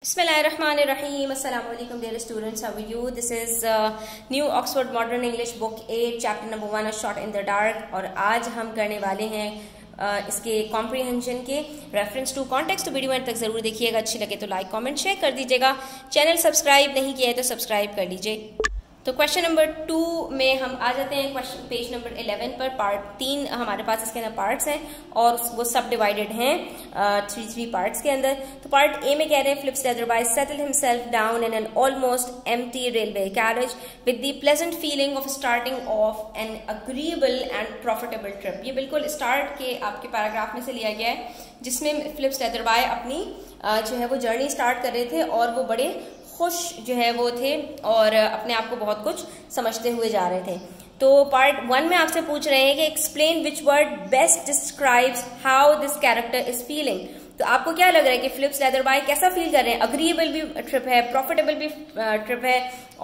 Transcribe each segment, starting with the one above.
Bismillahirrahmanirrahim. Assalamu alaikum dear students. How are you? This is New Oxford Modern English Book 8 chapter number 1 A Shot in the Dark और आज हम करने वाले हैं इसके comprehension के रेफरेंस टू कॉन्टेक्स्ट। तो वीडियो एंड तक जरूर देखिएगा, अच्छी लगे तो लाइक कमेंट शेयर कर दीजिएगा। चैनल सब्सक्राइब नहीं किया है तो सब्सक्राइब कर लीजिए। तो क्वेश्चन नंबर 2 में हम आ जाते हैं क्वेश्चन पेज नंबर 11 पर। पार्ट 3 हमारे पास इसके अंदर पार्ट्स हैं और वो सब डिवाइडेड हैं 3 पार्ट्स के अंदर। तो पार्ट ए में कह रहे हैं Phillips Leatherby settle himself down in an almost empty railway carriage with the pleasant feeling of starting off an agreeable and profitable trip. ये बिल्कुल स्टार्ट के आपके पैराग्राफ में से लिया गया है जिसमें फ्लिप्स लेदरबाई अपनी जो है वो जर्नी स्टार्ट कर रहे थे और वो बड़े खुश जो है वो थे और अपने आप को बहुत कुछ समझते हुए जा रहे थे। तो पार्ट 1 में आपसे पूछ रहे हैं कि explain which word best describes how this character is feeling. तो आपको क्या लग रहा है कि फ्लिप्स लेदरबाई कैसा फील कर रहे हैं? अग्रीएबल भी ट्रिप है, प्रॉफिटेबल भी ट्रिप है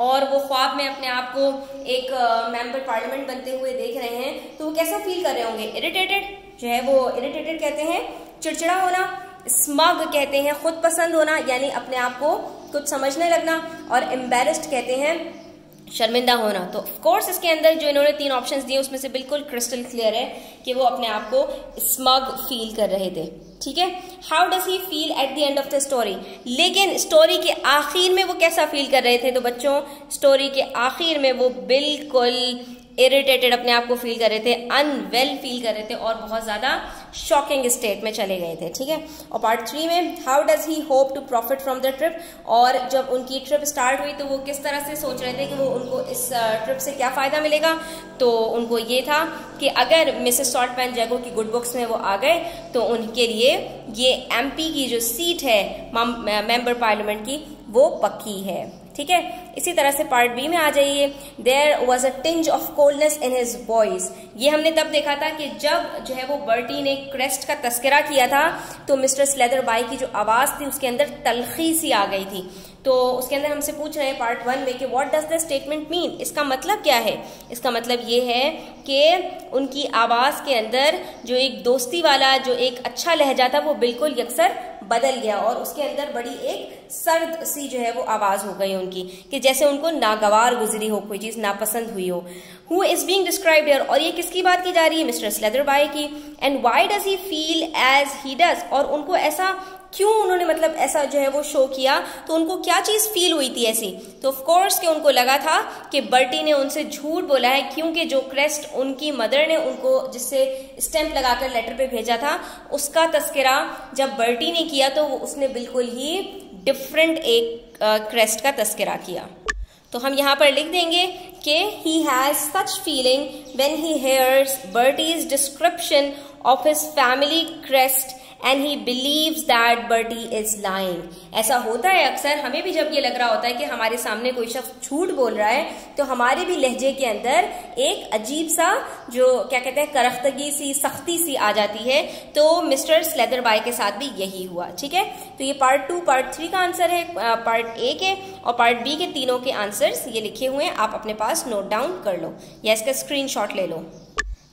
और वो ख्वाब में अपने आप को एक मेंबर पार्लियामेंट बनते हुए देख रहे हैं। तो वो कैसा फील कर रहे होंगे? इरिटेटेड जो है वो इरिटेटेड कहते हैं चिड़चिड़ा होना, स्मग कहते हैं खुद पसंद होना यानी अपने आप को कुछ समझने लगना, और एम्बेरेस्ड कहते हैं शर्मिंदा होना। तो ऑफ कोर्स इसके अंदर जो इन्होंने 3 ऑप्शंस दिए उसमें से बिल्कुल क्रिस्टल क्लियर है कि वो अपने आप को स्मग फील कर रहे थे। ठीक है, how does he feel at the end of the story. लेकिन स्टोरी के आखिर में वो कैसा फील कर रहे थे? तो बच्चों स्टोरी के आखिर में वो बिल्कुल इरिटेटेड अपने आप को फील कर रहे थे, अनवेल फील कर रहे थे और बहुत ज्यादा शॉकिंग स्टेट में चले गए थे। ठीक है, और पार्ट 3 में how does he hope to profit from the trip. और जब उनकी ट्रिप स्टार्ट हुई तो वो किस तरह से सोच रहे थे कि वो उनको इस ट्रिप से क्या फायदा मिलेगा। तो उनको ये था कि अगर मिसेस सॉल्टमैन जैगो की गुड बुक्स में वो आ गए तो उनके लिए ये एमपी की जो सीट है मेंबर पार्लियामेंट की वो पक्की है। ठीक है, इसी तरह से पार्ट बी में आ जाइए। There was a tinge of coldness in his voice. ये हमने तब देखा था कि जब जो है वो बर्टी ने क्रेस्ट का तस्करा किया था तो मिस्टर स्लेदरबाई की जो आवाज थी उसके अंदर तलखी सी आ गई थी। तो उसके अंदर हमसे पूछ रहे हैं पार्ट 1 में कि what does the statement mean. इसका मतलब क्या है? इसका मतलब ये है कि उनकी आवाज के अंदर जो एक दोस्ती वाला जो एक अच्छा लहजा था वो बिल्कुल यकसर बदल गया और उसके अंदर बड़ी एक सर्द सी जो है वो आवाज हो गई उनकी कि जैसे उनको नागवार गुजरी हो, कोई चीज नापसंद हुई हो। Who is being described here, और ये किसकी बात की जा रही है? मिस्टर स्लेदरबाई की। And why does he feel as he does, और उनको ऐसा क्यों उन्होंने मतलब ऐसा जो है वो शो किया, तो उनको क्या चीज फील हुई थी ऐसी? तो ऑफ कोर्स कि उनको लगा था कि बर्टी ने उनसे झूठ बोला है क्योंकि जो क्रेस्ट उनकी मदर ने उनको जिससे स्टैंप लगाकर लेटर पे भेजा था उसका तस्करा जब बर्टी ने किया तो उसने बिल्कुल ही डिफरेंट एक क्रेस्ट का तस्करा किया। तो हम यहाँ पर लिख देंगे कि he has such feeling when he hears Bertie's description of his family crest and he believes that Bertie is lying। ऐसा होता है अक्सर, हमें भी जब ये लग रहा होता है कि हमारे सामने कोई शख्स झूठ बोल रहा है तो हमारे भी लहजे के अंदर एक अजीब सा जो क्या कहते हैं करख्तगी सी, सख्ती सी आ जाती है। तो मिस्टर स्लेदरबाई के साथ भी यही हुआ। ठीक है, तो ये पार्ट 2 पार्ट 3 का आंसर है पार्ट ए के, और पार्ट बी के तीनों के आंसर्स ये लिखे हुए हैं, आप अपने पास नोट डाउन कर लो या इसका स्क्रीनशॉट ले लो।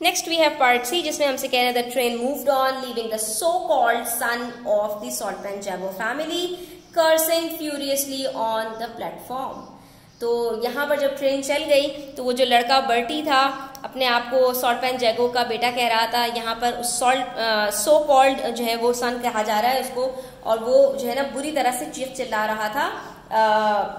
नेक्स्ट वी हैव पार्ट 3 जिसमें हमसे कह रहे हैं the train moved on leaving the so called son of the saltman Jago family cursing furiously on the platform. तो यहाँ पर जब ट्रेन चल गई तो वो जो लड़का बर्टी था अपने आप को सॉल्टमैन जैगो का बेटा कह रहा था, यहाँ पर उस सो कॉल्ड जो है वो सन कहा जा रहा है उसको, और वो जो है ना बुरी तरह से चीख चिल्ला रहा था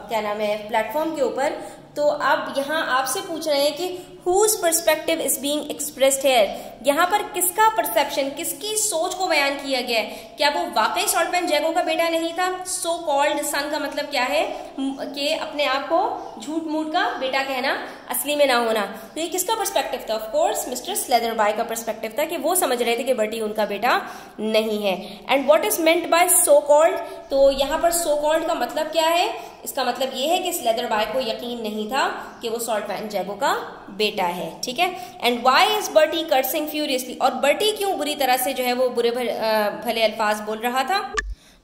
क्या नाम है प्लेटफॉर्म के ऊपर। तो अब यहाँ आपसे पूछ रहे हैं कि whose perspective is being expressed here। यहाँ पर किसका परसेप्शन, किसकी सोच को बयान किया गया है? क्या वो वाकई सॉल्टमैन जैगो का बेटा नहीं था? सो कॉल्ड सन का मतलब क्या है कि अपने आप को झूठ मूठ का बेटा कहना, असली में ना होना। तो ये किसका परस्पेक्टिव था? ऑफ कोर्स मिस्टर स्लेदरबाई का परस्पेक्टिव था कि वो समझ रहे थे कि बर्टी उनका बेटा नहीं है। And what is meant by so called, तो यहाँ पर सो कॉल्ड का मतलब क्या है? इसका मतलब ये है कि स्लेदरबाई को यकीन नहीं था कि वो सॉल्टमैन जैगो का बेटा है। ठीक है, and why is Bertie cursing furiously, और बर्टी क्यों बुरी तरह से जो है वो बुरे भले अल्फाज बोल रहा था?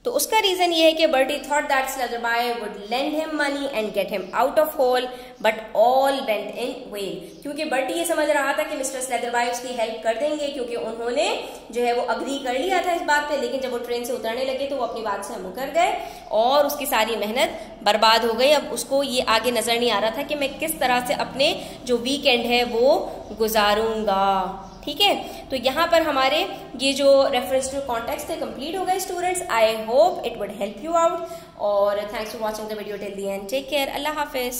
तो उसका रीजन ये है कि Bertie thought that Slatherby would lend him money and get him out of hole, but all went in vain. क्योंकि बर्टी ये समझ रहा था कि मिस्टर स्लेदरबाय उसकी हेल्प कर देंगे, क्योंकि उन्होंने जो है वो अग्री कर लिया था इस बात पे, लेकिन जब वो ट्रेन से उतरने लगे तो वो अपनी बात से मुकर गए और उसकी सारी मेहनत बर्बाद हो गई। अब उसको ये आगे नजर नहीं आ रहा था कि मैं किस तरह से अपने जो वीकेंड है वो गुजारूंगा। ठीक है, तो यहाँ पर हमारे ये जो रेफरेंस टू कॉन्टेक्स्ट है कंप्लीट हो गए students. I hope it would help you out और thanks for watching the video till the end. Take care, अल्लाह हाफिज।